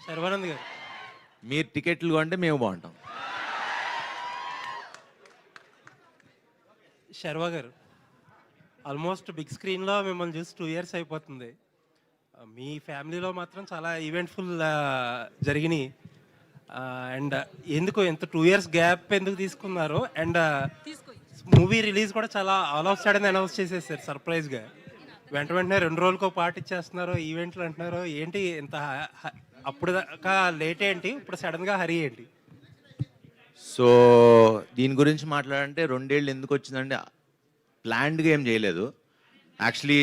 శర్వానంద్ గారు. మీరు టికెట్లు కొంటే మేము బాగుంటాం. శర్వా గారు, ఆల్మోస్ట్ బిగ్ స్క్రీన్లో మిమ్మల్ని చూసి 2 years అయిపోతుంది. మీ ఫ్యామిలీలో మాత్రం చాలా ఈవెంట్ఫుల్ జరిగినాయి. అండ్ ఎందుకు ఎంత 2 years గ్యాప్ ఎందుకు తీసుకున్నారు? అండ్ మూవీ రిలీజ్ కూడా చాలా ఆల్ ఆఫ్ సడన్ అనౌన్స్ చేసేసారు సర్ప్రైజ్గా. వెంటనే 2 రోజులకో పాటు ఇచ్చేస్తున్నారు, ఈవెంట్లు అంటున్నారు. ఏంటి ఇంత అప్పుడు దాకా లేట్ ఏంటి, ఇప్పుడు సడన్గా హరి ఏంటి? సో దీని గురించి మాట్లాడంటే 2 ఏళ్ళు ఎందుకు వచ్చిందంటే ప్లాన్డ్గా ఏం చేయలేదు. యాక్చువల్లీ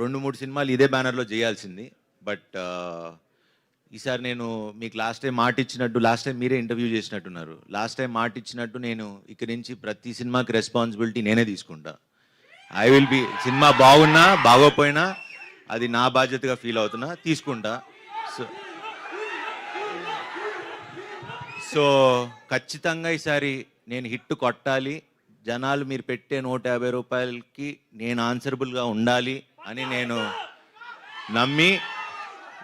2-3 సినిమాలు ఇదే బ్యానర్లో చేయాల్సింది. బట్ ఈసారి నేను మీకు లాస్ట్ టైం మాట ఇచ్చినట్టు, లాస్ట్ టైం మీరే ఇంటర్వ్యూ చేసినట్టున్నారు, లాస్ట్ టైం మాట ఇచ్చినట్టు నేను ఇక్కడి నుంచి ప్రతి సినిమాకి రెస్పాన్సిబిలిటీ నేనే తీసుకుంటా. ఐ విల్ బి, సినిమా బాగున్నా బాగోపోయినా అది నా బాధ్యతగా ఫీల్ అవుతున్నా, తీసుకుంటా. సో సో ఖచ్చితంగా ఈసారి నేను హిట్ కొట్టాలి, జనాలు మీరు పెట్టే 150 రూపాయలకి నేను ఆన్సరబుల్గా ఉండాలి అని నేను నమ్మి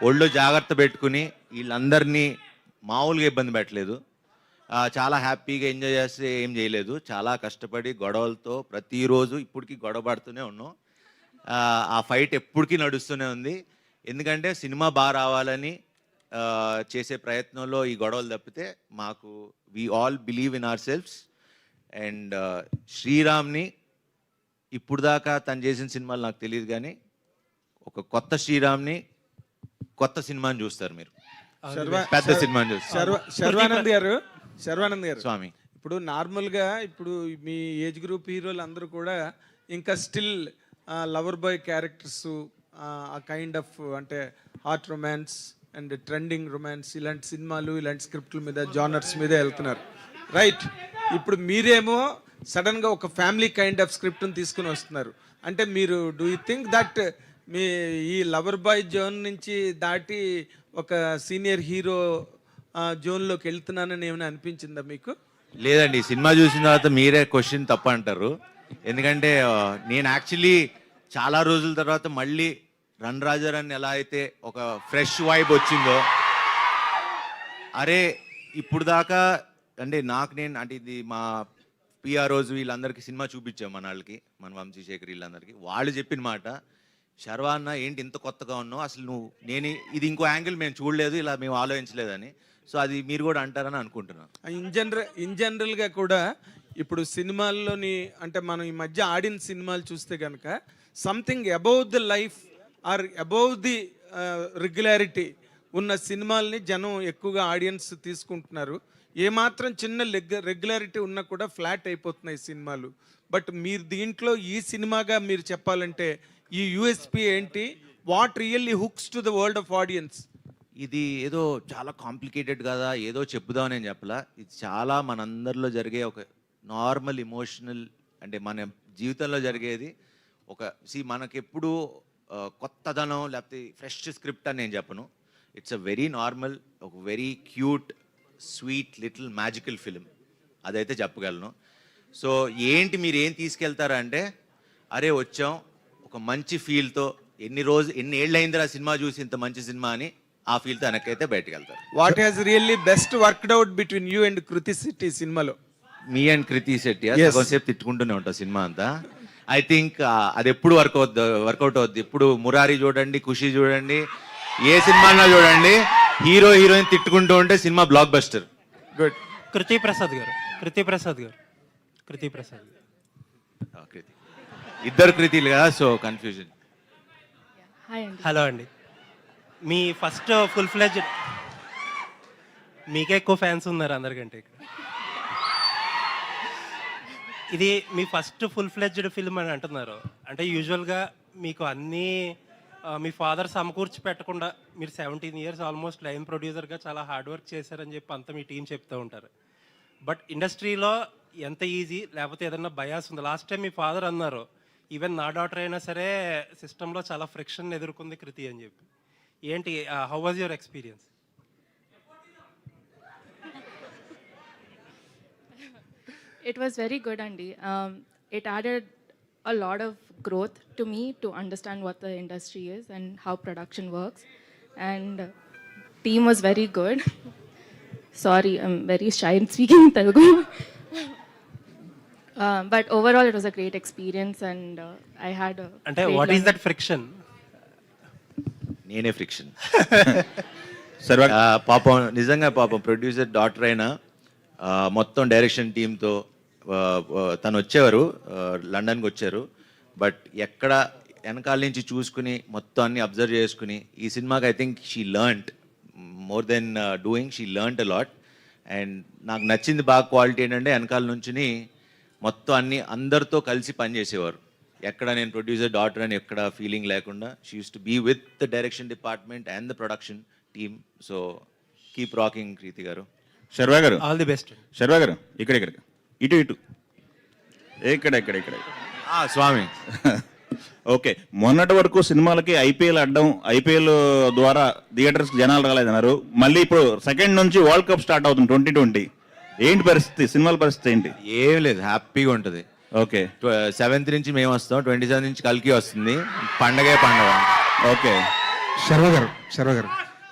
ఒళ్ళు జాగ్రత్త పెట్టుకుని వీళ్ళందరినీ మామూలుగా ఇబ్బంది పెట్టలేదు. చాలా హ్యాపీగా ఎంజాయ్ చేస్తే ఏం చేయలేదు. చాలా కష్టపడి గొడవలతో ప్రతిరోజు ఇప్పటికీ గొడవ పడుతూనే ఉన్నాం. ఆ ఫైట్ ఎప్పటికీ నడుస్తూనే ఉంది. ఎందుకంటే సినిమా బాగా రావాలని చేసే ప్రయత్నంలో ఈ గొడవలు తప్పితే మాకు we all believe in ourselves. And శ్రీరామ్ని ఇప్పుడు దాకా తను చేసిన సినిమాలు నాకు తెలియదు, కానీ ఒక కొత్త శ్రీరామ్ని, కొత్త సినిమాని చూస్తారు మీరు, పెద్ద సినిమాని చూస్తారు. శర్వానంద్ గారు స్వామి, ఇప్పుడు నార్మల్గా ఇప్పుడు మీ ఏజ్ గ్రూప్ హీరోలు అందరూ కూడా ఇంకా స్టిల్ లవర్ బాయ్ క్యారెక్టర్స్, ఆ కైండ్ ఆఫ్ అంటే heart romance and trending romance, ఇలాంటి సినిమాలు ఇలాంటి స్క్రిప్ట్ల మీద జానర్స్ మీద వెళ్తున్నారు, రైట్? ఇప్పుడు మీరేమో సడన్గా ఒక ఫ్యామిలీ కైండ్ ఆఫ్ స్క్రిప్ట్ని తీసుకుని వస్తున్నారు. అంటే మీరు డూ యూ థింక్ దట్ మీ ఈ లవర్ బాయ్ జోన్ నుంచి దాటి ఒక సీనియర్ హీరో జోన్లోకి వెళ్తున్నానని ఏమైనా అనిపించిందా మీకు? లేదండి, సినిమా చూసిన తర్వాత మీరే క్వశ్చన్ తప్ప అంటారు. ఎందుకంటే నేను యాక్చువల్లీ చాలా రోజుల తర్వాత మళ్ళీ రన్ రాజారాన్ని ఎలా అయితే ఒక ఫ్రెష్ వైబ్ వచ్చిందో, అరే ఇప్పుడు దాకా అంటే నేను అంటే ఇది మా పిఆర్ రోజు వీళ్ళందరికీ సినిమా చూపించాం, మన వాళ్ళకి, మన వంశీశేఖర్ వీళ్ళందరికీ. వాళ్ళు చెప్పిన మాట, శర్వా అన్న ఏంటి ఇంత కొత్తగా ఉన్నావు, అసలు నేను ఇది ఇంకో యాంగిల్ మేము చూడలేదు, ఇలా మేము ఆలోచించలేదని. సో అది మీరు కూడా అంటారని అనుకుంటున్నాను. ఇన్ జనరల్గా కూడా ఇప్పుడు సినిమాల్లోని అంటే మనం ఈ మధ్య ఆడిన సినిమాలు చూస్తే కనుక something above the life or above the regularity ఉన్న సినిమాల్ని జనం ఎక్కువగా ఆడియన్స్ తీసుకుంటున్నారు. ఏమాత్రం చిన్న రెగ్యులారిటీ ఉన్నా కూడా ఫ్లాట్ అయిపోతున్నాయి సినిమాలు. బట్ మీరు దీంట్లో ఈ సినిమాగా మీరు చెప్పాలంటే ఈ యూఎస్పీ ఏంటి? What really hooks to the world of audience? ఇది ఏదో చాలా కాంప్లికేటెడ్ కదా, ఏదో చెప్పుదాం నేను చెప్పలా. ఇది చాలా మనందరిలో జరిగే ఒక నార్మల్ ఇమోషనల్, అంటే మన జీవితంలో జరిగేది. మనకెప్పుడు కొత్తదనం లేకపోతే ఫ్రెష్ స్క్రిప్ట్ అని నేను చెప్పను. ఇట్స్ అ వెరీ నార్మల్, ఒక very cute, sweet little magical film, అదైతే చెప్పగలను. సో ఏంటి మీరు ఏం తీసుకెళ్తారా అంటే, అరే వచ్చాం ఒక మంచి ఫీల్తో, ఎన్ని ఏళ్ళైందిరా సినిమా చూసి ఇంత మంచి సినిమా అని ఆ ఫీల్తో వెనకైతే బయటకు వెళ్తారు. What has really best worked out between you and Kriti Shetty సినిమాలో? మీ అండ్ కృతి శెట్టి కొంతసేపు తిట్టుకుంటూనే ఉంటాం సినిమా అంతా. ఐ థింక్ అది ఎప్పుడు వర్కౌట్ అవుద్ది. ఇప్పుడు మురారి చూడండి, ఖుషి చూడండి, ఏ సినిమాలో చూడండి, హీరో హీరోయిన్ తిట్టుకుంటూ ఉంటే సినిమా బ్లాక్ బస్టర్. గుడ్. కృతి ప్రసాద్ గారు. ఇద్దరు కృతిలు కదా, సో కన్ఫ్యూజన్. హలో అండి, మీ ఫస్ట్ ఫుల్ ఫ్లెడ్జ్డ్, మీకే ఎక్కువ ఫ్యాన్స్ ఉన్నారు అందరికంటే ఇక్కడ. ఇది మీ ఫస్ట్ ఫుల్ ఫ్లెడ్జ్డ్ ఫిల్మ్ అని అంటున్నారు. అంటే యూజువల్గా మీకు అన్నీ మీ ఫాదర్ సమకూర్చి పెట్టకుండా మీరు 17 years ఆల్మోస్ట్ లైన్ ప్రొడ్యూసర్గా చాలా హార్డ్ వర్క్ చేశారని చెప్పి అంతా మీ టీం చెప్తూ ఉంటారు. బట్ ఇండస్ట్రీలో ఎంత ఈజీ, లేకపోతే ఏదన్నా బయాస్ ఉంది? లాస్ట్ టైం మీ ఫాదర్ అన్నారు, ఈవెన్ నా డాటర్ అయినా సరే సిస్టంలో చాలా ఫ్రిక్షన్ ఎదుర్కొంది కృతి అని చెప్పి. ఏంటి, how was your experience? It was very good, Andy. It added a lot of growth to me to understand what the industry is and how production works. And team was very good. Sorry, I'm very shy in speaking Telugu. But overall, it was a great experience, and I had a. అంటే great what is learning. That friction? నేనే friction. సర్వ పాపం నిజంగా పాపం producer doctor అయినా మొత్తం direction టీంతో తను వచ్చేవారు, లండన్కి వచ్చారు. బట్ ఎక్కడ వెనకాల నుంచి చూసుకుని మొత్తం అన్ని అబ్జర్వ్ చేసుకుని ఈ సినిమాకి I think she learned more than doing, she learned a lot. And నాకు నచ్చింది బాగా క్వాలిటీ ఏంటంటే వెనకాల నుంచి మొత్తం అన్ని అందరితో కలిసి పనిచేసేవారు. ఎక్కడ నేను ప్రొడ్యూసర్ డాటర్ అని ఎక్కడ ఫీలింగ్ లేకుండా she use to be with the direction department and the production team. So keep rocking Kriti garu. Sharwa గారు, ఆల్ ది బెస్ట్. శర్వా గారు ఇక్కడ ఇక్కడ ఇటు ఇటు ఇక్కడ ఇక్కడ ఇక్కడ స్వామి ఓకే. మొన్నటి వరకు సినిమాలకి ఐపీఎల్ అడ్డం, ఐపీఎల్ ద్వారా థియేటర్స్కి జనాలు రాలేదన్నారు. మళ్ళీ ఇప్పుడు సెకండ్ నుంచి వరల్డ్ కప్ స్టార్ట్ అవుతుంది 2020. ఏంటి పరిస్థితి, సినిమాల పరిస్థితి ఏంటి? ఏం లేదు, హ్యాపీగా ఉంటుంది. ఓకే 7th నుంచి మేము వస్తాం, 27 నుంచి కల్కి వస్తుంది. పండగే పండగ. ఓకే. శర్వ గారు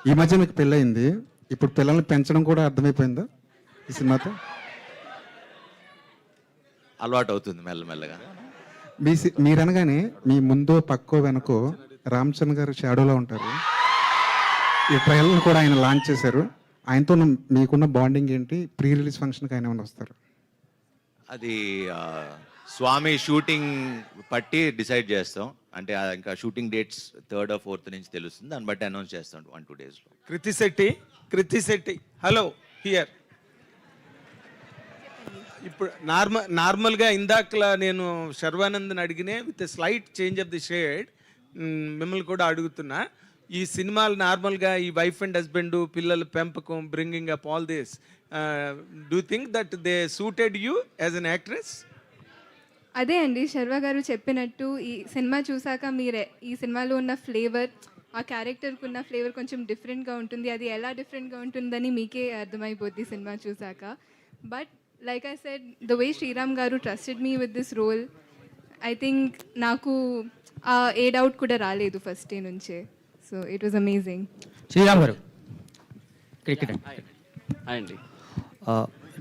ఈ మధ్య మీకు పెళ్ళయింది, ఇప్పుడు పిల్లల్ని పెంచడం కూడా అర్థమైపోయిందా ఈ సినిమాతో? అలవాటు అవుతుంది మెల్లమెల్లగా. మీరనగానే మీ ముందో పక్కో వెనకో రామ్ చరణ్ గారు షాడోలో ఉంటారు. ఈ ట్రైలర్ని కూడా ఆయన లాంచ్ చేశారు. ఆయనతో మీకున్న బాండింగ్ ఏంటి? ప్రీ రిలీజ్ ఫంక్షన్కి ఆయన ఏమైనా వస్తారు? అది స్వామి షూటింగ్ పట్టి డిసైడ్ చేస్తాం. అంటే ఇంకా shooting dates 3rd or 4th నుంచి తెలుస్తుంది, దాన్ని బట్టి అనౌన్స్ చేస్తాం 1-2 daysలో. Kriti Shetty hello here. ఇప్పుడు నార్మల్గా ఇందాకలా నేను శర్వానంద్ని అడిగినే with slight change of the shade మిమ్మల్ని కూడా అడుగుతున్నా. ఈ సినిమాలు నార్మల్గా ఈ వైఫ్ అండ్ హస్బెండ్, పిల్లల పెంపకం, bringing up all this, do think that they suited you as an actress? అదే అండి శర్వా గారు చెప్పినట్టు ఈ సినిమా చూసాక మీరే ఈ సినిమాలో ఉన్న ఫ్లేవర్, ఆ క్యారెక్టర్కి ఉన్న ఫ్లేవర్ కొంచెం డిఫరెంట్గా ఉంటుంది. అది ఎలా డిఫరెంట్గా ఉంటుందని మీకే అర్థమైపోద్ది సినిమా చూసాక. But like I said, the way Sriram garu trusted me with this role, I think నాకు ఏ డౌట్ కూడా రాలేదు ఫస్ట్ డే నుంచే. So it was amazing. Sriram garu ఇక్కడ అండి,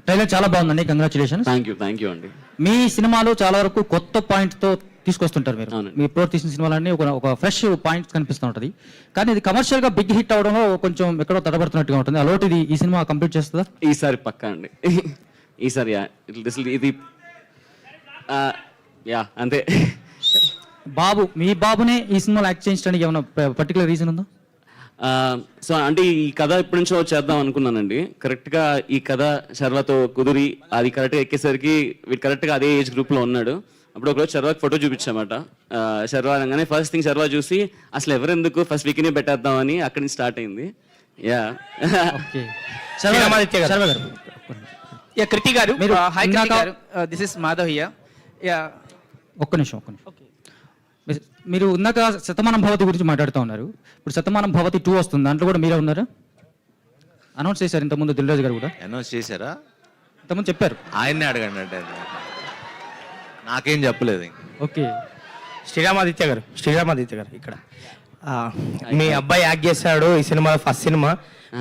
ట్రైలర్ చాలా బాగుందండి, కంగ్రాచులేషన్స్. థ్యాంక్ యూ అండి. మీ సినిమాలో చాలా వరకు కొత్త పాయింట్తో తీసుకొస్తుంటారు మీరు. అవునండి. మీ ఇప్పుడు తీసిన సినిమాలన్నీ ఒక ఫ్రెష్ పాయింట్స్ కనిపిస్తూ ఉంటుంది. కానీ ఇది కమర్షియల్గా బిగ్ హిట్ అవడంలో కొంచెం ఎక్కడో తడబడుతున్నట్టుగా ఉంటుంది. అలాంటిది ఈ సినిమా కంప్లీట్ చేస్తుందా? ఈసారి పక్కా అండి. ఈసారి ఇది యా అంతే. మీ బాబునే ఈ సినిమాలో యాక్ట్ చేయించడానికి ఏమైనా పర్టికులర్ రీజన్ ఉందా? సో అంటే ఈ కథ ఎప్పటి నుంచో చేద్దాం అనుకున్నానండి. కరెక్ట్గా ఈ కథ శర్వాతో కుదిరి అది కరెక్ట్గా ఎక్కేసరికి వీడు కరెక్ట్గా అదే ఏజ్ గ్రూప్లో ఉన్నాడు. అప్పుడు ఒకరోజు శర్వాకి ఫోటో చూపించామాట. శర్వా అనగానే ఫస్ట్ థింగ్ శర్వా చూసి అసలు ఎవరెందుకు ఫస్ట్ వీక్నే పెట్టేద్దామని అక్కడి నుంచి స్టార్ట్ అయింది. Yeah okay. శర్వ గారు, యా కృతి గారు, మీరు హాయ్ కృతి ఇందాక- గారు, this is Madhav here. Yeah ఒక్క నిమిషం. మీరు ఇందాక శతమానం భవతి గురించి మాట్లాడుతూ ఉన్నారు. ఇప్పుడు శతమానం భవతి 2 వస్తుంది, దాంట్లో కూడా మీరే ఉన్నారు. అనౌన్స్ చేశారు ఇంతకుముందు దిల్ రాజు గారు కూడా. అనౌన్స్ చేశారా? ఇంతకుముందు చెప్పారు. ఆయన్నే అడగండి అంటే నాకేం చెప్పలేదు. ఓకే. శ్రీరామాదిత్య గారు ఇక్కడ మీ అబ్బాయి యాక్ట్ చేశాడు ఈ సినిమా, ఫస్ట్ సినిమా.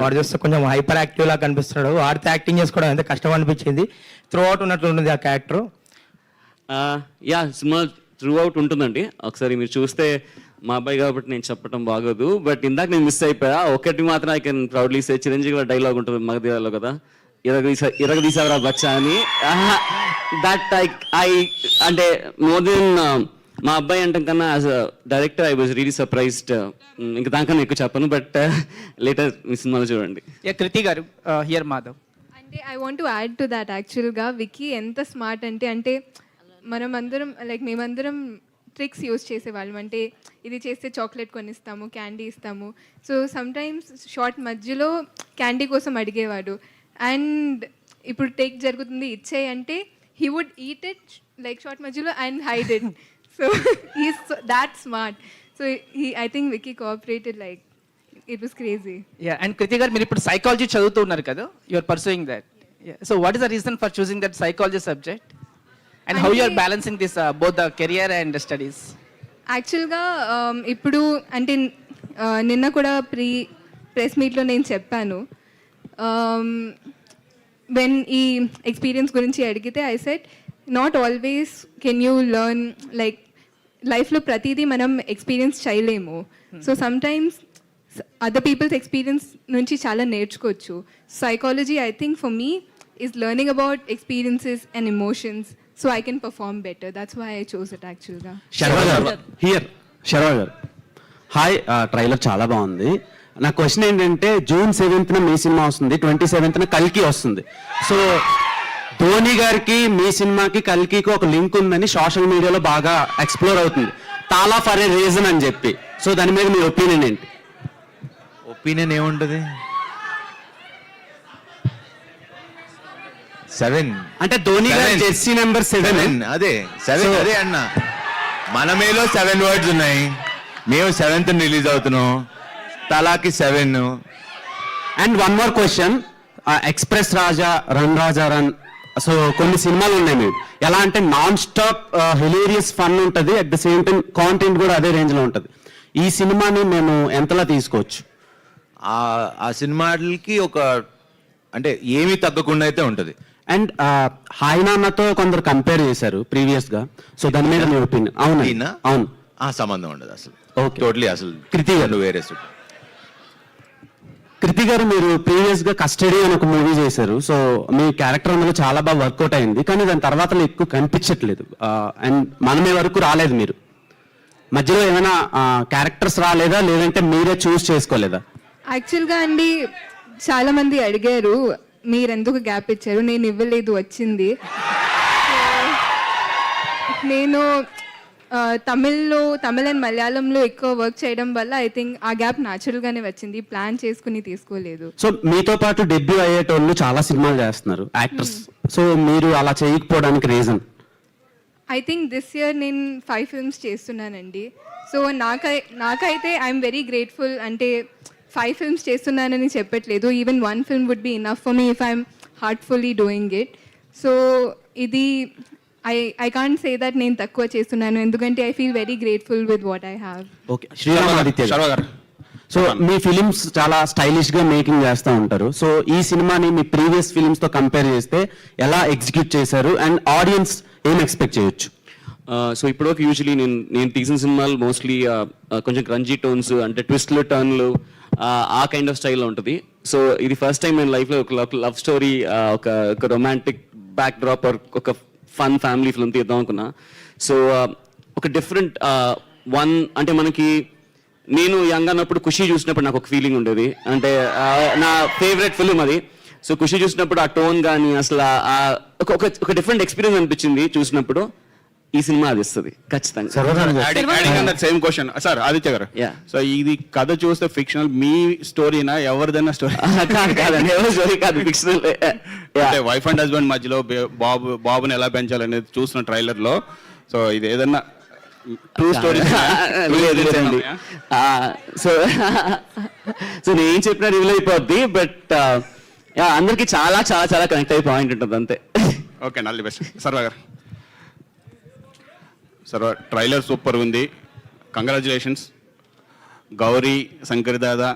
వాడు చూస్తే కొంచెం హైపర్ యాక్టివ్ లా కనిపిస్తున్నాడు. వాడితో యాక్టింగ్ చేసుకోవడం ఎంత కష్టం అనిపించింది. త్రూ అవుట్ ఉన్నట్లు ఉంటుంది ఆ character. Yeah cinema through out ఉంటుందండి. ఒకసారి మీరు చూస్తే, మా అబ్బాయి కాబట్టి నేను చెప్పడం బాగోదు, బట్ ఇందాక నేను మిస్ అయిపోయా. ఒకటి మాత్రం I can proudly say, Chiranjeevi dialogue ఉంటుంది మగధీరాలో కదా, ఇరగదీసావరా బచ్చా అని. దట్ ఐ అంటే మోర్ దెన్ మా అబ్బాయి అంటే కన్నా as a director I was really surprised. ఇంకా దానికన్నా ఎక్కువ చెప్పను, బట్ లేటర్ మీ సినిమాలో చూడండి. యా కృతి గారు, హియర్ మాధవ్. అంటే I want to add to that. యాక్చువల్గా విక్కీ ఎంత స్మార్ట్ అంటే మేమందరం ట్రిక్స్ యూజ్ చేసేవాళ్ళం. అంటే ఇది చేస్తే చాక్లెట్ కొనిస్తాము, క్యాండీ ఇస్తాము. సో సమ్టైమ్స్ షార్ట్ మధ్యలో క్యాండీ కోసం అడిగేవాడు. అండ్ ఇప్పుడు టేక్ జరుగుతుంది ఇచ్చే అంటే he would eat it like shoot మధ్యలో and hide it. So he's that smart. So I think Vicky cooperated like it was crazy. Yeah and Kriti garu, మీరు ఇప్పుడు సైకాలజీ చదువుతున్నారు కదా, you are pursuing that. So what is the reason for choosing that psychology subject? And how you are balancing this both the career and studies? యాక్చువల్గా ఇప్పుడు అంటే నిన్న కూడా press మీట్లో నేను చెప్పాను. వెన్ ఈ ఎక్స్పీరియన్స్ గురించి అడిగితే I said not always can you learn, like లైఫ్లో ప్రతిదీ మనం ఎక్స్పీరియన్స్ చేయలేము. So sometimes other people's experience నుంచి చాలా నేర్చుకోవచ్చు. Psychology I think for me is learning about experiences and emotions so I can perform better. That's why I chose it యాక్చువల్గా. శర్వ గారు hi, trailer చాలా బాగుంది. నా క్వశ్చన్ ఏంటంటే జూన్ 7th మీ cinema వస్తుంది, 27th కల్కి వస్తుంది. సో ధోని గారికి మీ సినిమాకి కల్కికి ఒక లింక్ ఉందని సోషల్ మీడియాలో బాగా ఎక్స్ప్లోర్ అవుతుంది, తాలా ఫర్ ఏ రీజన్ అని చెప్పి. సో దాని మీద మీ ఒపీనియన్ ఏంటి? ఒపీనియన్ ఏముంటుంది? 7 అంటే ధోని గారి జెర్సీ నెంబర్ 7. అదే 7 అదే అన్న. మన మేలో 7 వర్డ్స్ ఉన్నాయి, మేము 7th రిలీజ్ అవుతున్నాం, తలాకి 7. And one more question, express Raja, run Raja run, so కొన్ని సినిమాలు ఉన్నాయి మీరు ఎలా అంటే నాన్ స్టాప్ హిలేరియస్ ఫన్ ఉంటుంది, at the same time content కూడా అదే రేంజ్ లో ఉంటుంది. ఈ సినిమాని మేము ఎంతలా తీసుకోవచ్చు? ఆ సినిమాలకి ఒక అంటే ఏమీ తగ్గకుండా అయితే ఉంటుంది. అండ్ హాయ్ నాన్నతో కొందరు కంపేర్ చేశారు ప్రీవియస్ గా, సో దాని మీద మీ ఒపీనియన్? అవును అవును, ఆ సంబంధం ఉండదు అసలు. ఓకే, టోటలీ అసలు కృతి గారు వేరే కృతి గారు మీరు ప్రీవియస్ గా కస్టడీ అని ఒక మూవీ చేశారు. సో మీ క్యారెక్టర్ అందులో చాలా బాగా వర్కౌట్ అయింది, కానీ దాని తర్వాత ఎక్కువ కనిపించట్లేదు. అండ్ మనమే వరకు రాలేదు, మీరు మధ్యలో ఏమైనా క్యారెక్టర్స్ రాలేదా, లేదంటే మీరే చూస్ చేసుకోలేదా? యాక్చువల్గా అండి చాలామంది అడిగారు మీరెందుకు గ్యాప్ ఇచ్చారు, నేను ఇవ్వలేదు, వచ్చింది. నేను తమిళ్ అండ్ మలయాళంలో ఎక్కువ వర్క్ చేయడం వల్ల ఐ థింక్ ఆ గ్యాప్ న్యాచురల్గానే వచ్చింది, ప్లాన్ చేసుకుని తీసుకోలేదు. సో మీతో పాటు డెబ్యూ అయ్యేటోళ్ళు చాలా సినిమాలు చేస్తున్నారు యాక్టర్స్, సో మీరు అలా చేయకపోవడానికి reason? I think this year నేను 5 films చేస్తున్నానండి. సో నాకైతే ఐఎమ్ వెరీ గ్రేట్ఫుల్. అంటే 5 films చేస్తున్నానని చెప్పట్లేదు, even 1 film would be enough for me if I'm heartfully doing it. So ఇది ఐ కాంట్ సే దట్ నేను తక్కువ చేస్తున్నాను, ఎందుకంటే I feel very grateful with what I have. Okay, Sriramaditya గారు, సో మీ ఫిలిమ్స్ చాలా స్టైలిష్ గా మేకింగ్ చేస్తూ ఉంటారు. సో ఈ సినిమాని మీ ప్రీవియస్ ఫిలిమ్స్ తో కంపేర్ చేస్తే ఎలా ఎగ్జిక్యూట్ చేశారు అండ్ ఆడియన్స్ ఏం ఎక్స్పెక్ట్ చేయొచ్చు? సో ఇప్పటివరకు యూజువలీ నేను తీసిన సినిమాలు మోస్ట్లీ కొంచెం క్రంజీ టోన్స్, అంటే ట్విస్ట్లు, టర్న్లు, ఆ కైండ్ ఆఫ్ స్టైల్లో ఉంటుంది. సో ఇది ఫస్ట్ టైం నేను లైఫ్లో ఒక లవ్ స్టోరీ, ఒక రొమాంటిక్ బ్యాక్ డ్రాప్, ఒక ఫన్ ఫ్యామిలీ ఫిల్మ్ తీద్దాం అనుకున్నా. సో ఒక డిఫరెంట్ వన్, అంటే మనకి నేను యంగ్ అన్నప్పుడు ఖుషి చూసినప్పుడు నాకు ఒక ఫీలింగ్ ఉండేది, అంటే నా ఫేవరెట్ ఫిల్మ్ అది. సో ఖుషి చూసినప్పుడు ఆ టోన్ కానీ అసలు ఒక డిఫరెంట్ ఎక్స్పీరియన్స్ అనిపించింది చూసినప్పుడు. ఈ సినిమా అది ఇస్తుంది ఖచ్చితంగా. సేమ్ క్వశ్చన్ సార్ ఆదిత్య గారు. సో ఇది కథ చూస్తే ఫిక్షనల్, మీ స్టోరీనా ఎవరిదైనా స్టోరీ? కాదండి, ఎవరి స్టోరీ కాదు, ఫిక్షనల్. అంటే వైఫ్ అండ్ హస్బెండ్ మధ్యలో బాబుని ఎలా పెంచాలనేది చూసిన ట్రైలర్ లో. సో ఇది ఏదన్నా ట్రూ స్టోరీ? సో నేను చెప్పిన రివీల్ అయిపోద్ది, బట్ అందరికి చాలా చాలా చాలా కనెక్ట్ అయ్యే పాయింట్ ఉంటుంది అంతే. Okay, all the best. సర్వ గారు. సర్వ, ట్రైలర్ సూపర్ ఉంది, కంగ్రాచులేషన్స్. గౌరీ శంకర్ దాదా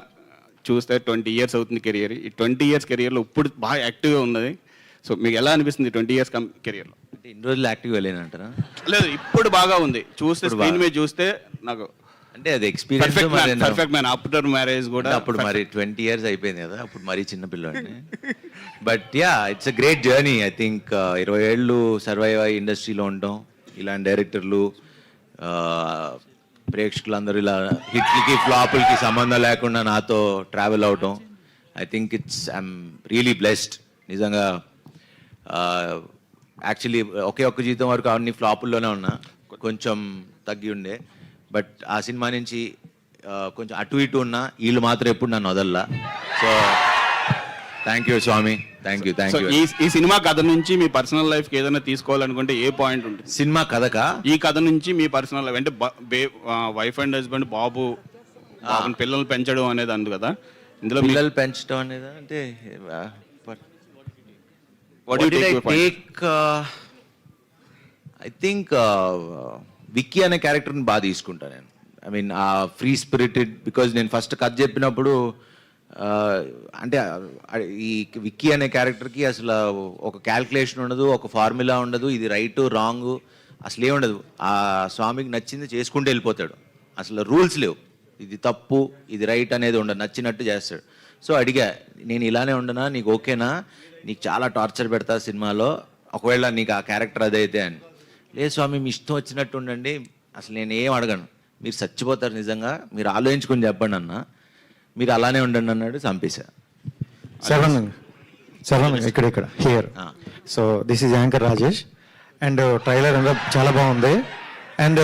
చూస్తే 20 years అవుతుంది కెరియర్. ఈ 20 years కెరియర్లో ఇప్పుడు బాగా యాక్టివ్గా ఉన్నది. సో మీకు ఎలా అనిపిస్తుంది 20 years కెరియర్లో? అంటే ఇన్ని రోజులు యాక్టివ్గా లేనంటారా? లేదు, ఇప్పుడు బాగా ఉంది, చూస్తే స్క్రీన్ మీద చూస్తే నాకు అంటే అది experience. Perfect man after marriage కూడా. అప్పుడు మరి 20 years అయిపోయింది కదా, అప్పుడు మరీ చిన్న పిల్లవాడిని. But yeah, it's a great journey. I think 20 ఏళ్ళు సర్వైవ్ అయ్యి ఇండస్ట్రీలో ఉండటం, ఇలాంటి డైరెక్టర్లు, ప్రేక్షకులందరూ ఇలా హిట్లకి ఫ్లాపులకి సంబంధం లేకుండా నాతో ట్రావెల్ అవటం, I think I'm really blessed నిజంగా. యాక్చువల్లీ ఒక్క జీతం వరకు అన్ని ఫ్లాపుల్లోనే ఉన్నా, కొంచెం తగ్గి ఉండే. బట్ ఆ సినిమా నుంచి కొంచెం అటు ఇటు ఉన్నా, వీళ్ళు మాత్రం ఎప్పుడు నన్ను వదల్లా. So thank you Swami, thank you. ఈ సినిమా కథ నుంచి మీ పర్సనల్ లైఫ్ కి ఏదైనా తీసుకోవాలనుకుంటే ఏ పాయింట్ ఉంటుంది? సినిమా కథకా? ఈ కథ నుంచి మీ పర్సనల్ లైఫ్ అంటే వైఫ్ అండ్ హస్బెండ్ బాబుని పిల్లలు పెంచడం అనేది అందు కదా, ఇందులో పిల్లలు పెంచడం అనేది అంటే ఐ థింక్ విక్కీ అనే క్యారెక్టర్ని బాగా తీసుకుంటాను నేను. ఐ మీన్ ఆ ఫ్రీ స్పిరిటెడ్, బికాజ్ నేను ఫస్ట్ కథ చెప్పినప్పుడు అంటే ఈ విక్కీ అనే క్యారెక్టర్కి అసలు ఒక క్యాల్కులేషన్ ఉండదు, ఒక ఫార్ములా ఉండదు, ఇది రైట్ రాంగ్ అసలు ఏముండదు. ఆ స్వామికి నచ్చింది చేసుకుంటూ వెళ్ళిపోతాడు, అసలు రూల్స్ లేవు, ఇది తప్పు ఇది రైట్ అనేది ఉండదు, నచ్చినట్టు చేస్తాడు. సో అడిగా, నేను ఇలానే ఉండనా, నీకు ఓకేనా, నీకు చాలా టార్చర్ పెడతా సినిమాలో, ఒకవేళ నీకు ఆ క్యారెక్టర్ అదైతే అని. లేదు స్వామి మీ ఇష్టం వచ్చినట్టు ఉండండి, అసలు నేను ఏం అడగను, మీరు చచ్చిపోతారు నిజంగా, మీరు ఆలోచించుకొని చెప్పండి అన్న, మీరు అలానే ఉండండి అన్నాడు. చంపేశా. శరవణ్ ఇక్కడ here. So this is anchor Rajesh and trailer అంతా చాలా బాగుంది. అండ్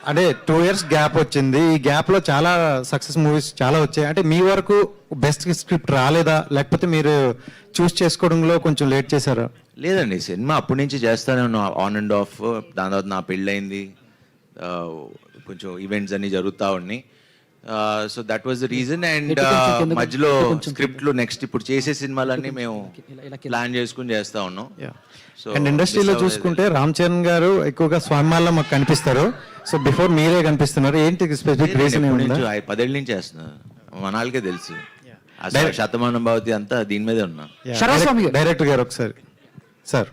అంటే 2 years గ్యాప్ వచ్చింది, ఈ గ్యాప్లో చాలా సక్సెస్ మూవీస్ చాలా వచ్చాయి. అంటే మీ వరకు బెస్ట్ స్క్రిప్ట్ రాలేదా, లేకపోతే మీరు చూస్ చేసుకోవడంలో కొంచెం లేట్ చేశారా? లేదండి, సినిమా అప్పటి నుంచి చేస్తానే ఉన్నా, ఆన్ అండ్ ఆఫ్. దాని తర్వాత నా పెళ్ళయింది, కొంచెం ఈవెంట్స్ అన్నీ జరుగుతూ ఉన్నాయి. So that was the reason. And మధ్యలో స్క్రిప్ట్లు నెక్స్ట్ ఇప్పుడు చేసే సినిమాలన్నీ మేము ప్లాన్ చేసుకుని చేస్తా ఉన్నాం. అండ్ ఇండస్ట్రీలో చూసుకుంటే రామ్ చరణ్ గారు ఎక్కువగా స్వామిమాల్లో మాకు కనిపిస్తారు. సో బిఫోర్ మీరే కనిపిస్తున్నారు, ఏంటి స్పెసిఫిక్ రీజన్? 10 ఏళ్ళ నుంచి చేస్తున్నారు, మనాళ్ళకే తెలుసు. అసలు శతమానం భవతి అంతా దీని మీదే ఉన్నా. డైరెక్టర్ గారు ఒకసారి సార్,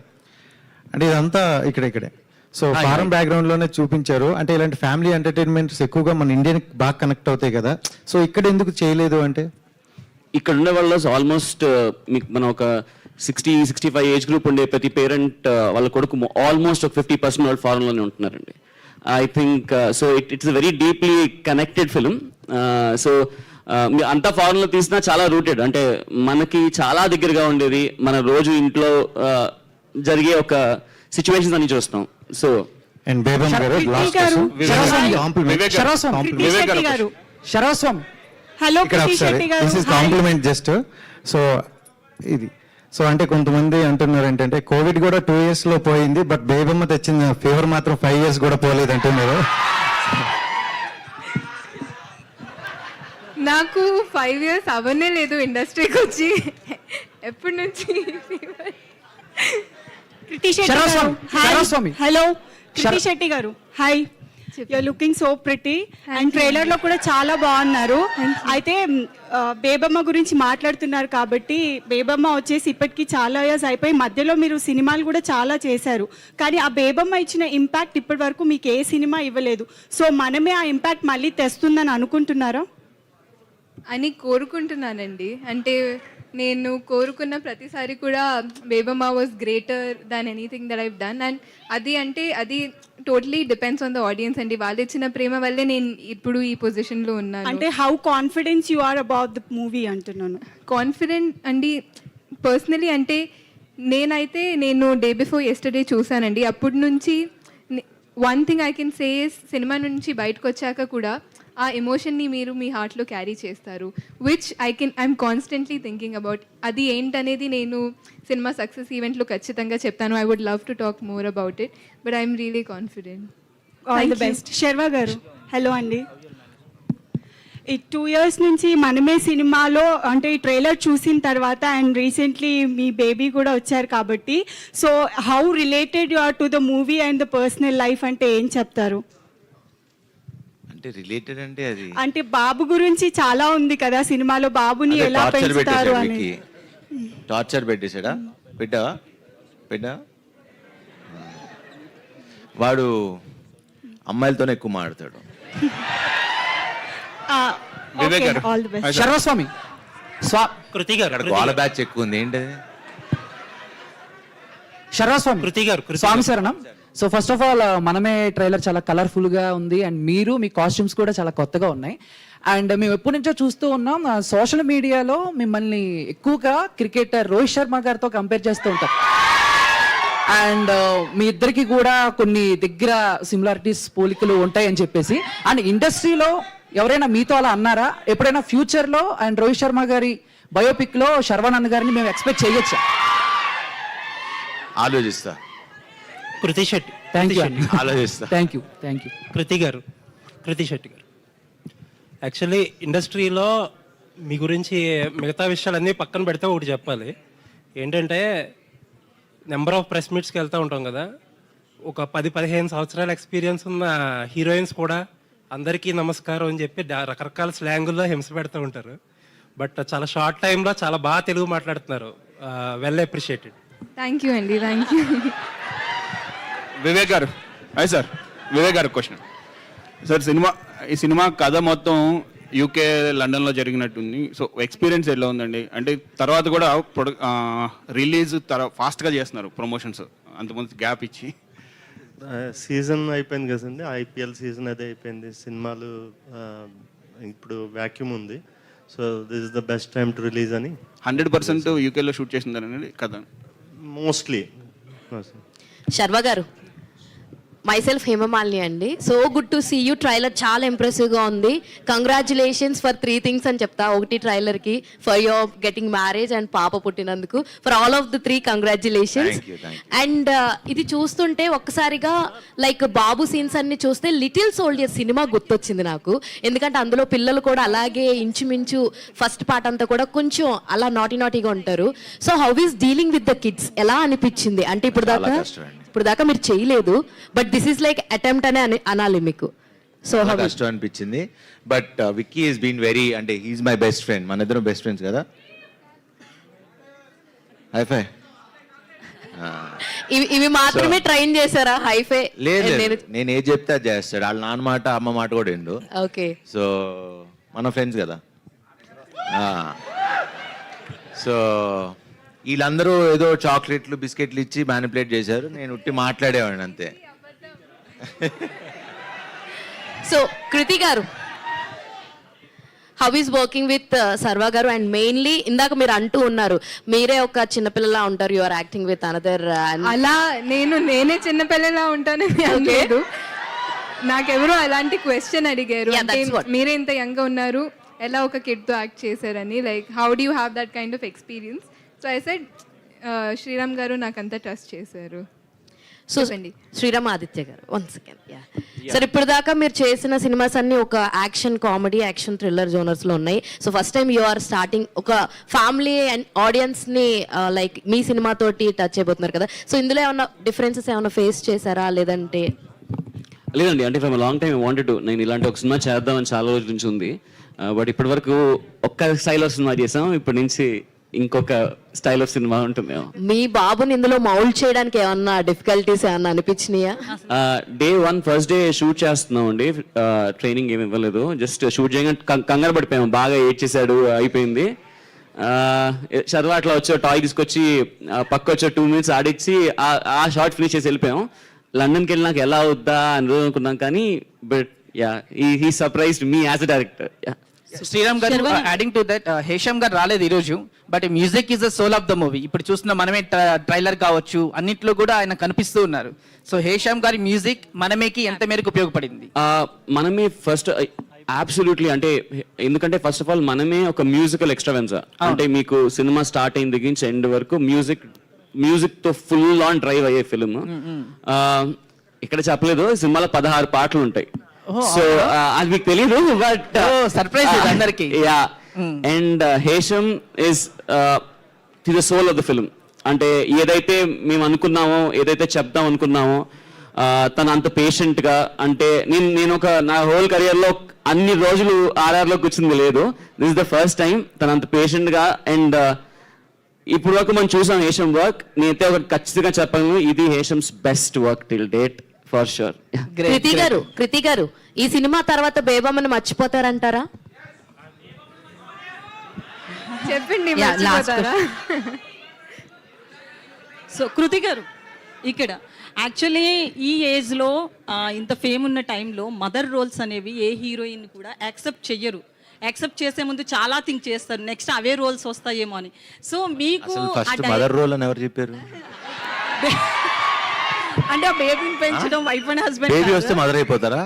అంటే ఇదంతా ఇక్కడే సో ఫారెన్ బ్యాక్గ్రౌండ్ లోనే చూపించారు. అంటే ఇలాంటి ఫ్యామిలీ ఎంటర్టైన్మెంట్స్ ఎక్కువగా మన ఇండియన్ బాగా కనెక్ట్ అవుతాయి కదా, సో ఇక్కడ ఎందుకు చేయలేదు? అంటే ఇక్కడ ఉండే వాళ్ళు ఆల్మోస్ట్ మీకు మనం ఒక 60-65 ఏజ్ గ్రూప్ ఉండే ప్రతి పేరెంట్ వాళ్ళ కొడుకు ఆల్మోస్ట్ ఒక 50% వాళ్ళు ఫారెన్లోనే ఉంటున్నారండి. I think so it's very deeply connected film. So అంతా ఫారెన్లో తీసినా చాలా రూటెడ్, అంటే మనకి చాలా దగ్గరగా ఉండేది, మన రోజు ఇంట్లో జరిగే ఒక సిచ్యువేషన్స్ అన్ని చూస్తాం. So and Bebam garu last Sharwaswami hello this is compliment just. So ఇది సో అంటే కొంతమంది అంటున్నారు ఏంటంటే కోవిడ్ కూడా 2 years లో పోయింది, బట్ బేబమ్మ తెచ్చిన ఫీవర్ మాత్రం 5 years కూడా పోలేదు అంటున్నారు. నాకు 5 years అవనే లేదు ఇండస్ట్రీకి వచ్చి, ఎప్పటి నుంచి హలో కృతి శెట్టి గారు, hi, you're looking so pretty and trailer లో కూడా చాలా బాగున్నారు. అయితే బేబమ్మ గురించి మాట్లాడుతున్నారు కాబట్టి, బేబమ్మ వచ్చేసి ఇప్పటికీ చాలా ఇయర్స్ అయిపోయి మధ్యలో మీరు సినిమాలు కూడా చాలా చేశారు, కానీ ఆ బేబమ్మ ఇచ్చిన ఇంపాక్ట్ ఇప్పటి వరకు మీకు ఏ సినిమా ఇవ్వలేదు. సో మనమే ఆ ఇంపాక్ట్ మళ్ళీ తెస్తుందని అనుకుంటున్నారా? అని కోరుకుంటున్నానండి. అంటే నేను కోరుకున్న ప్రతిసారి కూడా Bebamma was greater than anything that I've done. And అది totally depends on the audience అండి. వాళ్ళు ఇచ్చిన ప్రేమ వల్లే నేను ఇప్పుడు ఈ పొజిషన్లో ఉన్నాను. అంటే how confidence you are about the movie అంటున్నాను. కాన్ఫిడెంట్ అండి పర్సనలీ, అంటే నేను డే బిఫోర్ ఎస్టర్డే చూసానండి. అప్పటి నుంచి one thing I can say సినిమా నుంచి బయటకు వచ్చాక కూడా ఆ ఎమోషన్ని మీరు మీ హార్ట్లో క్యారీ చేస్తారు, which I'm constantly thinking about. అది ఏంటనేది నేను సినిమా సక్సెస్ ఈవెంట్లో ఖచ్చితంగా చెప్తాను. I would love to talk more about it, but I'm really confident. All the best. Sharwa గారు, హలో అండి. ఈ 2 years నుంచి మనమే సినిమాలో అంటే ఈ ట్రైలర్ చూసిన తర్వాత అండ్ రీసెంట్లీ మీ బేబీ కూడా వచ్చారు కాబట్టి, so how related you are to the movie and the personal life అంటే ఏం చెప్తారు? అంటే రిలేటెడ్ అంటే అది అంటే బాబు గురించి చాలా ఉంది కదా సినిమాలో, బాబుని ఎలా పెంచుతారు అని. టార్చర్ పెట్టేశాడా? పెట్టా వాడు అమ్మాయిలతోనే ఎక్కువ మాట్లాడతాడు. శర్వస్వామి కృతి గారు, అక్కడ గోల బ్యాచ్ ఎక్కువ ఉంది ఏంటి? శర్వస్వామి కృతి గారు, స్వామి శరణం. So first of all Manamey trailer చాలా కలర్ఫుల్గా ఉంది అండ్ మీ కాస్ట్యూమ్స్ కూడా చాలా కొత్తగా ఉన్నాయి. అండ్ మేము ఎప్పటి నుంచో చూస్తూ ఉన్నాం, సోషల్ మీడియాలో మిమ్మల్ని ఎక్కువగా క్రికెటర్ రోహిత్ శర్మ గారితో కంపేర్ చేస్తూ ఉంటారు. అండ్ మీ ఇద్దరికి కూడా కొన్ని దగ్గర సిమిలారిటీస్ పోలికలు ఉంటాయని చెప్పేసి, అండ్ ఇండస్ట్రీలో ఎవరైనా మీతో అలా అన్నారా ఎప్పుడైనా ఫ్యూచర్లో? అండ్ రోహిత్ శర్మ గారి బయోపిక్లో శర్వానంద్ గారిని మేము ఎక్స్పెక్ట్ చేయొచ్చా? ఆలోచిస్తా. కృతి శెట్టి, ఆలోచిస్తా. Thank you. కృతి శెట్టి గారు, యాక్చువల్లీ ఇండస్ట్రీలో మీ గురించి మిగతా విషయాలన్నీ పక్కన పెడితే ఒకటి చెప్పాలి. ఏంటంటే నెంబర్ ఆఫ్ ప్రెస్ మీట్స్కి వెళ్తూ ఉంటాం కదా, ఒక 10-15 సంవత్సరాల ఎక్స్పీరియన్స్ ఉన్న హీరోయిన్స్ కూడా అందరికీ నమస్కారం అని చెప్పి రకరకాల స్లాంగుల్లో హింస పెడుతూ ఉంటారు. బట్ చాలా షార్ట్ టైంలో చాలా బాగా తెలుగు మాట్లాడుతున్నారు. Well appreciated. థ్యాంక్ యూ అండి, థ్యాంక్ యూ. వివేక్ గారు, అయ్యి సార్, వివేక్ గారు క్వశ్చన్ సార్. ఈ సినిమా కథ మొత్తం యూకే లండన్లో జరిగినట్టుంది. సో ఎక్స్పీరియన్స్ ఎలా ఉందండి? అంటే తర్వాత కూడా రిలీజ్ ఫాస్ట్గా చేస్తున్నారు ప్రమోషన్స్, అంతకుముందు గ్యాప్ ఇచ్చి. సీజన్ అయిపోయింది కదండి, ఐపీఎల్ సీజన్ అదే అయిపోయింది. సినిమాలు ఇప్పుడు వ్యాక్యూమ్ ఉంది. So this is the best time to release అని 100% యూకేలో షూట్ చేసిందని కథ మోస్ట్లీ. శర్వ గారు, మైసెల్ఫ్ హేమమాలిని అండి. So good to see you. Trailer చాలా ఇంప్రెసివ్గా ఉంది. కంగ్రాచులేషన్స్ ఫర్ 3 things అని చెప్తా. ఒకటి ట్రైలర్కి for your getting marriage and పాప పుట్టినందుకు. For all of the 3 congratulations. And ఇది చూస్తుంటే ఒక్కసారిగా లైక్ బాబు సీన్స్ అన్ని చూస్తే లిటిల్ సోల్జర్ సినిమా గుర్తొచ్చింది నాకు. ఎందుకంటే అందులో పిల్లలు కూడా అలాగే ఇంచుమించు ఫస్ట్ పార్ట్ అంతా కూడా కొంచెం అలా నాటీగా ఉంటారు. So how is dealing with the kids ఎలా అనిపించింది? అంటే ఇప్పుడు దాకా మీరు చేయలేదు, but this is like attempt అని అనాలి మీకు. సో కష్టం అనిపించింది. But Vicky is been very, అంటే హీఈస్ మై బెస్ట్ ఫ్రెండ్. మన ఇద్దరం బెస్ట్ ఫ్రెండ్స్ కదా. హైఫై ఇవి మాత్రమే ట్రైన్ చేశారా? హైఫై లేదు, నేను ఏది చెప్తే అది చేస్తాడు. వాళ్ళ నాన్న మాట అమ్మ మాట కూడా ఎండు. ఓకే, సో మన ఫ్రెండ్స్ కదా. సో వీళ్ళందరూ ఏదో చాక్లెట్లు బిస్కెట్లు ఇచ్చి మ్యానిపులేట్ చేశారు. నేను ఉట్టి మాట్లాడేవాడిని అంతే. సో కృతి గారు, హౌ ఈస్ వర్కింగ్ విత్ సర్వ గారు? అండ్ మెయిన్లీ ఇందాక మీరు అంటూ ఉన్నారు మీరే ఒక చిన్నపిల్లలా ఉంటారు, you are acting with another. అలా నేనే చిన్నపిల్లలా ఉంటానని అనలేదు. నాకెవరో అలాంటి క్వశ్చన్ అడిగారు, అంటే మీరే ఇంత యంగ్ ఉన్నారు, ఎలా ఒక కిడ్తో యాక్ట్ చేశారని. Like how do you have that kind of experience? So I said Sriram గారు నాకంతా ట్రస్ట్ చేశారు. సో శ్రీరామ్ ఆదిత్య గారు, 1 second. సార్, ఇప్పుడు దాకా మీరు చేసిన సినిమాస్ అన్ని ఒక action comedy, action thriller genres లో ఉన్నాయి. So first time you are starting ఒక ఫ్యామిలీ అండ్ ఆడియన్స్ ని లైక్ మీ సినిమా తోటి టచ్ అయిపోతున్నారు కదా. సో ఇందులో ఏమన్నా డిఫరెన్సెస్ ఏమైనా ఫేస్ చేశారా? లేదంటే లేదండి, అంటే from long time wanted to, నేను ఇలాంటి ఒక సినిమా చేద్దామని చాలా రోజుల నుంచి ఉంది. బట్ ఇప్పటి వరకు ఒక్క స్టైల్ ఆఫ్ సినిమా చేసాం, ఇప్పటి నుంచి ఇంకొక స్టైల్ ఆఫ్ సినిమా ఉంటుంది. మీ బాబుని ఇందులో మౌల్డ్ చేయడానికి ఏమన్నా డిఫికల్టీస్ ఏమన్నా అనిపించినాయా? డే 1 ఫస్ట్ డే షూట్ చేస్తున్నాం అండి. ట్రైనింగ్ ఏమి ఇవ్వలేదు, జస్ట్ షూట్ చేయగానే కంగారు పడిపోయాము. బాగా ఏడ్ చేశాడు, అయిపోయింది. చదువు అట్లా వచ్చి టాయ్ తీసుకొచ్చి పక్క వచ్చి 2 minutes ఆడిచ్చి ఆ షార్ట్ ఫినిష్ చేసి వెళ్ళిపోయాం. లండన్కి వెళ్ళి నాకు ఎలా అవుద్దా అని అనుకున్నాం, కానీ but he surprised me as a director. Sriram గారు, యాడింగ్ టు దట్, హేషమ్ గారు రాలేదు ఈరోజు, but music is the soul of the movie. ఇప్పుడు చూస్తున్న మనమే ట్రైలర్ కావచ్చు, అన్నిట్లో కూడా ఆయన కనిపిస్తూ ఉన్నారు. సో హేషమ్ గారి మ్యూజిక్ మనమేకి ఎంత మేరకు ఉపయోగపడింది? మనమే ఫస్ట్ అబ్సల్యూట్లీ, అంటే ఎందుకంటే ఫస్ట్ ఆఫ్ ఆల్ మనమే ఒక మ్యూజికల్ ఎక్స్ట్రావెన్సా. అంటే మీకు సినిమా స్టార్ట్ అయిన దగ్గర నుంచి ఎండ్ వరకు మ్యూజిక్ తో ఫుల్ ఆన్ డ్రైవ్ అయ్యే ఫిల్మ్. ఇక్కడ చెప్పలేదు, సినిమాలో 16 పాటలు ఉంటాయి. సో అది మీకు తెలీదు, బట్ సర్ప్రైజ్ అందరికి. And Hesham is the soul of the film. అంటే ఏదైతే మేము అనుకున్నామో, ఏదైతే చెప్దాం అనుకున్నామో, తను అంత పేషెంట్ గా, అంటే నేను ఒక నా హోల్ కెరియర్ లో అన్ని రోజులు RR లో కూర్చుంది లేదు. This is the first time తను అంత పేషెంట్ గా. అండ్ ఇప్పుడు వరకు మనం చూసాం హేషమ్ వర్క్, నేనైతే ఒక ఖచ్చితంగా చెప్పాను, ఇది Hesham's best work till date for sure. Kriti garu, ఈ సినిమా తర్వాత బేబమ్మని మర్చిపోతారంటారా? చెప్పండి. సో కృతి గారు, ఇక్కడ యాక్చువల్లీ ఈ ఏజ్లో ఇంత ఫేమ్ ఉన్న టైంలో మదర్ రోల్స్ అనేవి ఏ హీరోయిన్ కూడా యాక్సెప్ట్ చెయ్యరు. యాక్సెప్ట్ చేసే ముందు చాలా థింక్ చేస్తారు, నెక్స్ట్ అవే రోల్స్ వస్తాయేమో అని. సో మీకు మదర్ రోల్ అని ఎవరు చెప్పారు? అంటే ఆ బేబీని పెంచడం వైఫ్ అండ్ హస్బెండ్, బేబీ వస్తే మదర్ అయిపోతారా?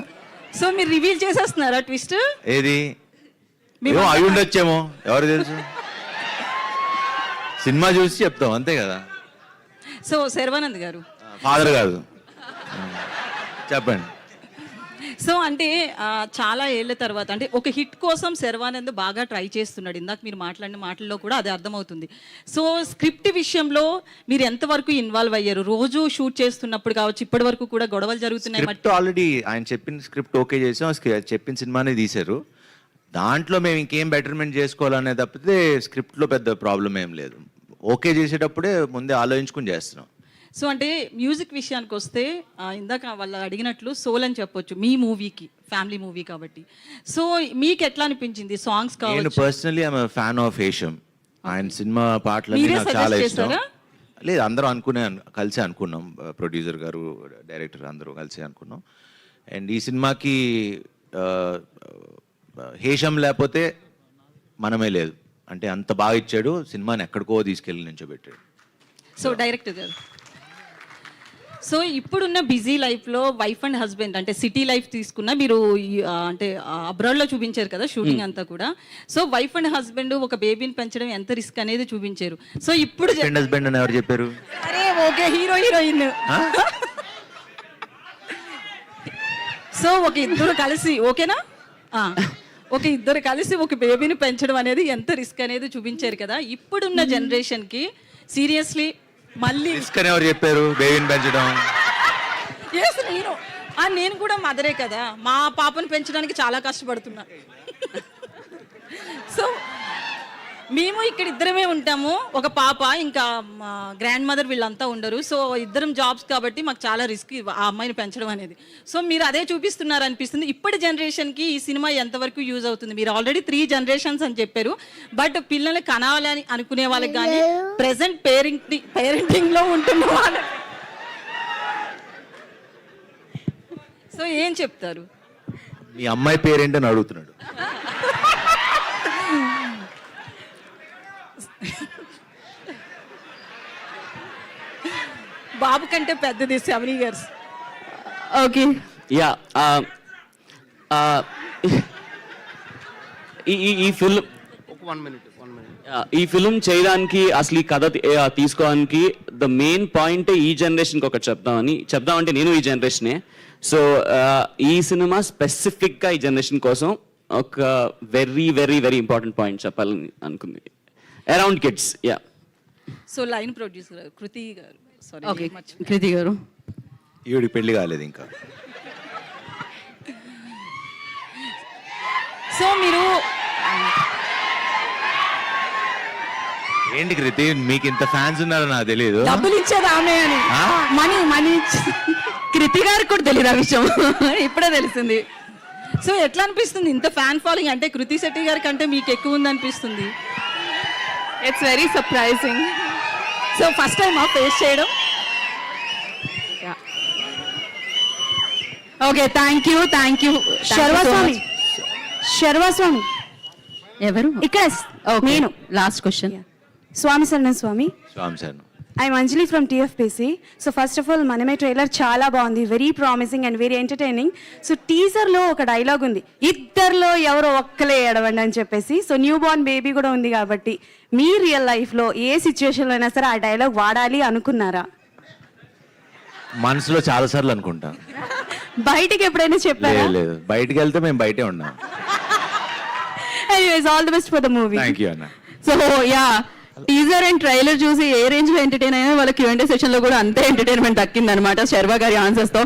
సో మీరు రివీల్ చేసేస్తున్నారా ట్విస్ట్? ఏది అయి ఉండొచ్చేమో, ఎవరు తెలుసు. సినిమా చూసి చెప్తాం అంతే కదా. సో శర్వానంద్ గారు, ఫాదర్ కాదు, చెప్పండి. సో అంటే చాలా ఏళ్ళ తర్వాత అంటే ఒక హిట్ కోసం శర్వానంద్ బాగా ట్రై చేస్తున్నాడు. ఇందాక మీరు మాట్లాడిన మాటల్లో కూడా అది అర్థమవుతుంది. సో స్క్రిప్ట్ విషయంలో మీరు ఎంతవరకు ఇన్వాల్వ్ అయ్యారు? రోజు షూట్ చేస్తున్నప్పుడు కావచ్చు, ఇప్పటి వరకు కూడా గొడవలు జరుగుతున్నాయి. ఆల్రెడీ ఆయన చెప్పిన స్క్రిప్ట్ ఓకే చేసాం, చెప్పిన సినిమానే తీశారు. దాంట్లో మేము ఇంకేం బెటర్మెంట్ చేసుకోవాలనే తప్పితే స్క్రిప్ట్లో పెద్ద ప్రాబ్లం ఏం లేదు. ఓకే చేసేటప్పుడే ముందే ఆలోచించుకుని చేస్తున్నాం. సో అంటే మ్యూజిక్ విషయానికి వస్తే ఇందాక వాళ్ళు అడిగినట్లు సోల్ అని చెప్పొచ్చు మీ మూవీకి, ఫ్యామిలీ మూవీ కాబట్టి. సో మీకు ఎట్లా అనిపించింది సాంగ్స్ నేను కావచ్చు? Personally I'm fan of Hesham. ఆయన సినిమా పాటలు మీరే నాకు చాలా suggest ఇష్టం. చేశారా? లేదు, అందరూ కలిసి అనుకున్నాం, ప్రొడ్యూసర్ గారు, డైరెక్టర్ అందరూ కలిసి అనుకున్నాం. అండ్ ఈ సినిమాకి హేషం లేకపోతే మనమే లేదు. అంటే అంత బాగా ఇచ్చాడు, సినిమాని ఎక్కడికో తీసుకెళ్ళి నించోబెట్టాడు. సో డైరెక్టర్ గారు, సో ఇప్పుడున్న బిజీ లైఫ్లో వైఫ్ అండ్ హస్బెండ్ అంటే సిటీ లైఫ్ తీసుకున్న మీరు అంటే అబ్రాడ్లో చూపించారు కదా షూటింగ్ అంతా కూడా. సో వైఫ్ అండ్ హస్బెండ్ ఒక బేబీని పెంచడం ఎంత రిస్క్ అనేది చూపించారు. సో ఇప్పుడు హస్బెండ్ అని ఎవరు చెప్పారు? అరే ఓకే, హీరో హీరోయిన్. సో ఒక ఇద్దరు కలిసి ఓకేనా, ఒక ఇద్దరు కలిసి ఒక బేబీని పెంచడం అనేది ఎంత రిస్క్ అనేది చూపించారు కదా. ఇప్పుడున్న జనరేషన్కి సీరియస్లీ మళ్ళీ రిస్క్ అని ఎవరు చెప్పారు బేబీని పెంచడం? నేను కూడా మదరే కదా, మా పాపను పెంచడానికి చాలా కష్టపడుతున్నా. సో మేము ఇక్కడ ఇద్దరమే ఉంటాము, ఒక పాప, ఇంకా మా గ్రాండ్ మదర్ వీళ్ళంతా ఉండరు. సో ఇద్దరం జాబ్స్ కాబట్టి మాకు చాలా రిస్క్ ఆ అమ్మాయిని పెంచడం అనేది. సో మీరు అదే చూపిస్తున్నారు అనిపిస్తుంది. ఇప్పటి జనరేషన్కి ఈ సినిమా ఎంతవరకు యూజ్ అవుతుంది? మీరు ఆల్రెడీ 3 generations అని చెప్పారు, బట్ పిల్లల్ని కనాలని అనుకునే వాళ్ళకి కానీ ప్రెసెంట్ పేరెంటింగ్లో ఉంటున్న వాళ్ళకి సో ఏం చెప్తారు? మీ అమ్మాయి పేరేంటని అడుగుతున్నాడు. బాబు కంటే పెద్దది 7 years. ఓకే, యా ఈ ఫిల్మ్ ఈ ఫిల్మ్ చేయడానికి అసలు ఈ కథ తీసుకోవడానికి ద మెయిన్ పాయింట్ ఈ జనరేషన్కి ఒకటి చెప్దామంటే నేను ఈ జనరేషనే. సో ఈ సినిమా స్పెసిఫిక్గా ఈ జనరేషన్ కోసం ఒక very very very important point చెప్పాలని అనుకుంది, around kids. Yeah, so line producer Kriti garu. Okay కృతి గారు. ఈవిడికి పెళ్లి కాలేదు ఇంకా. సో మీరు ఏంటి కృతి, మీకు ఇంత ఫ్యాన్స్ ఉన్నారో నాకు తెలియదు. డబ్బులు ఇచ్చేది ఆమె అని, మనీ కృతి గారికి కూడా తెలియదు ఆ విషయం, ఇప్పుడే తెలిసింది. సో ఎట్లా అనిపిస్తుంది ఇంత ఫ్యాన్ ఫాలోయింగ్? అంటే కృతి శెట్టి గారి కంటే మీకు ఎక్కువ ఉంది అనిపిస్తుంది. It's very surprising. So first time face చేయడం. Okay, thank you. శర్వాస్వామి ఎవరు ఇక్కడ? నేను లాస్ట్ క్వశ్చన్. స్వామి శరణం స్వామి. Swami sir, I'm Anjali from TFPC. So first of all Manamey trailer చాలా బాగుంది, very promising and very entertaining. So టీజర్లో ఒక డైలాగ్ ఉంది, ఇద్దరిలో ఎవరో ఒక్కలే ఏడవండి అని చెప్పేసి. సో న్యూ బోర్న్ బేబీ కూడా ఉంది కాబట్టి మీ రియల్ లైఫ్లో ఏ సిచ్యువేషన్లో అయినా సరే ఆ డైలాగ్ వాడాలి అనుకున్నారా? మనసులో చాలా సార్లు అనుకుంటా. బయటికి ఎప్పుడైనా చెప్పారా? లేదు, బయటికి వెళ్తే మేము బయటే ఉన్నాం. Anyways, all the best for the movie. Thank you అన్న. So yeah, teaser and trailer చూసి ఏ రేంజ్ లో ఎంటర్టైన్ అయినా వాళ్ళ Q&A సెషన్ లో కూడా అంతే ఎంటర్టైన్మెంట్ దక్కింది అనమాట శర్వా గారి ఆన్సర్స్ తో.